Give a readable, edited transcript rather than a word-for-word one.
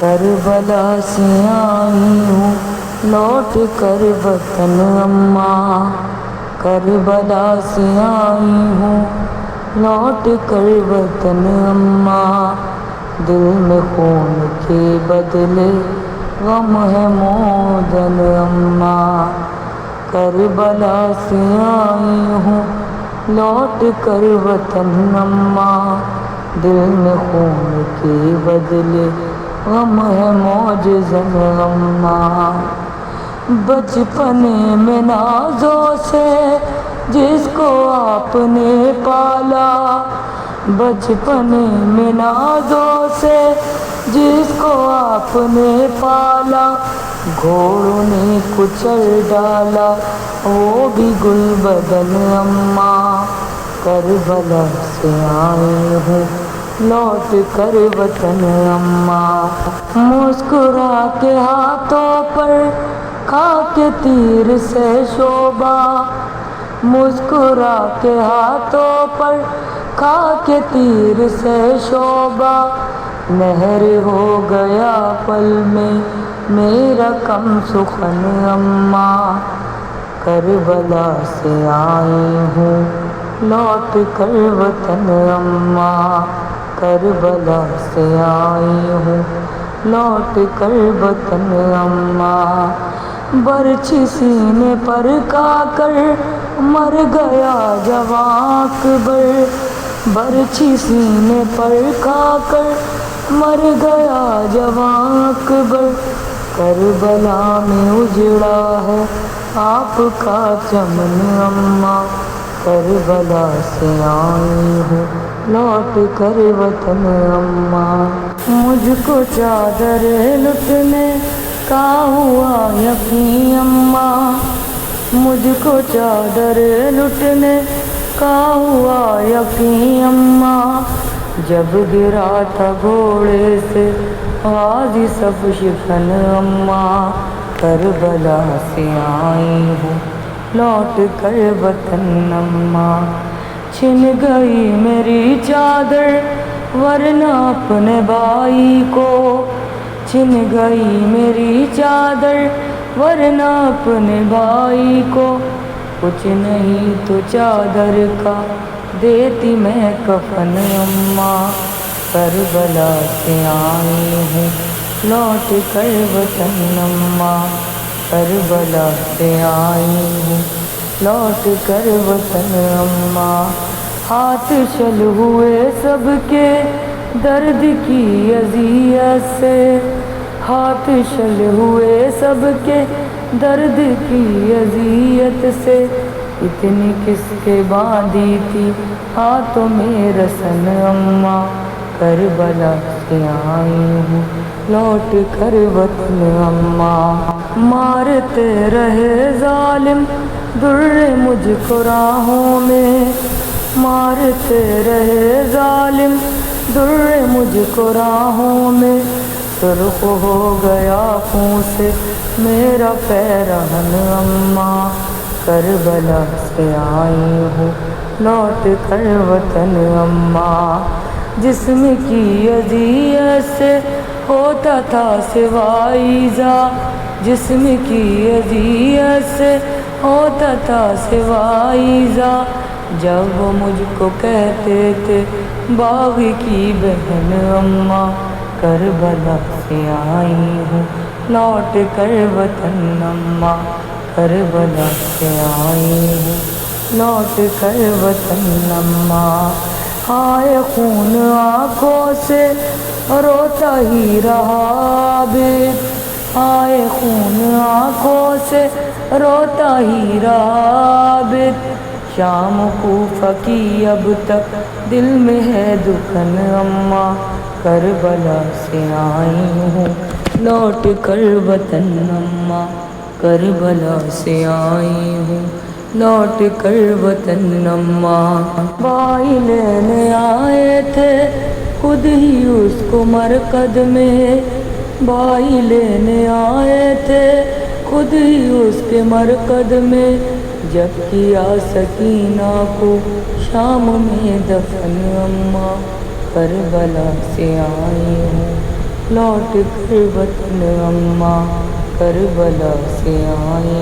کربلا سے آئی ہوں لوٹ کر وطن اماں، کربلا سے آئی ہوں لوٹ کر وطن اماں، دل میں خون کے بدلے غم ہے موجن اماں، کربلا سے آئی ہوں لوٹ کر وطن اماں، دل میں خون کے بدلے غم ہے موجزن اماں، بچپنے میں نازوں سے جس کو آپ نے پالا، بچپنے میں نازوں سے جس کو آپ نے پالا، گھوڑوں نے کچل ڈالا وہ بھی گل بدن اماں، کربلا سے آئی ہوں لوٹ کر وطن اماں، مسکرا کے ہاتھوں پر کھا کے تیر سے شعبہ، مسکرا کے ہاتھوں پر کھا کے تیر سے شعبہ، نہر ہو گیا پل میں میرا کم سخن اماں، کربلا سے آئی ہوں لوٹ کر وطن اماں، کربلا سے آئی ہوں لوٹ کر وطن اماں، برچھی سینے پر کھا کر مر گیا جواں اکبر، برچھی سینے پر کھا کر مر گیا جواں اکبر، کربلا میں اجڑا ہے آپ کا چمن اماں، کربلا سے آئی ہوں لوٹ کر وطن اماں، مجھ کو چادر لٹنے کا ہوا یقین اماں، مجھ کو چادر لٹنے کا ہوا یقین اماں، جب گرا تھا گھوڑے سے غازی سب شکن اماں، کربلا سے آئی ہوں لوٹ کر وطن اماں، چھن گئی میری چادر ورنہ اپنے بھائی کو، چھن گئی میری چادر ورنہ اپنے بھائی کو، کچھ نہیں تو چادر کا دیتی میں کفن اماں، کربلا سے آئی ہوں لوٹ کر وطن اماں، کربلا سے آئی ہوں لوٹ کر وطن اماں، ہاتھ شل ہوئے سب کے درد کی اذیت سے، ہاتھ شل ہوئے سب کے درد کی اذیت سے، اتنی کس کے باندھی تھی ہاتھوں میں رسن اماں، کربلا سے آئی ہوں لوٹ کر وطن اماں، مارتے رہے ظالم در مجھ کو راہوں میں، مارتے رہے ظالم در مجھ کو راہوں میں، سرخ ہو گیا خون سے میرا پیرہن اماں، کربلا سے آئی ہوں لوٹ کر وطن اماں، جسم کی اذیت سے ہوتا تھا سوائے ایذا، جسم کی اذیت سے ہوتا تھا سوائے ایذا، جب وہ مجھ کو کہتے تھے باغی کی بہن اماں، کربلا سے آئی ہوں لوٹ کر وطن اماں، کربلا سے آئی ہوں لوٹ کر وطن اماں، آئے خون آنکھوں سے روتا ہی رہا عابد، آئے خون آنکھوں سے روتا ہی رہا عابد، شام کوفہ کی اب تک دل میں ہے دکن اماں، کربلا سے آئی ہوں لوٹ کر وطن اماں، کربلا سے آئی ہوں لوٹ کر وطن اماں، بھائی لینے آئے تھے خود ہی اس کو مرقد میں، بھائی لینے آئے تھے خود ہی اس کے مرقد میں، جب کیا سکینہ کو شام میں دفن اماں، کربلا سے آئی ہوں لوٹ کر وطن اماں کربلا سے آئیں۔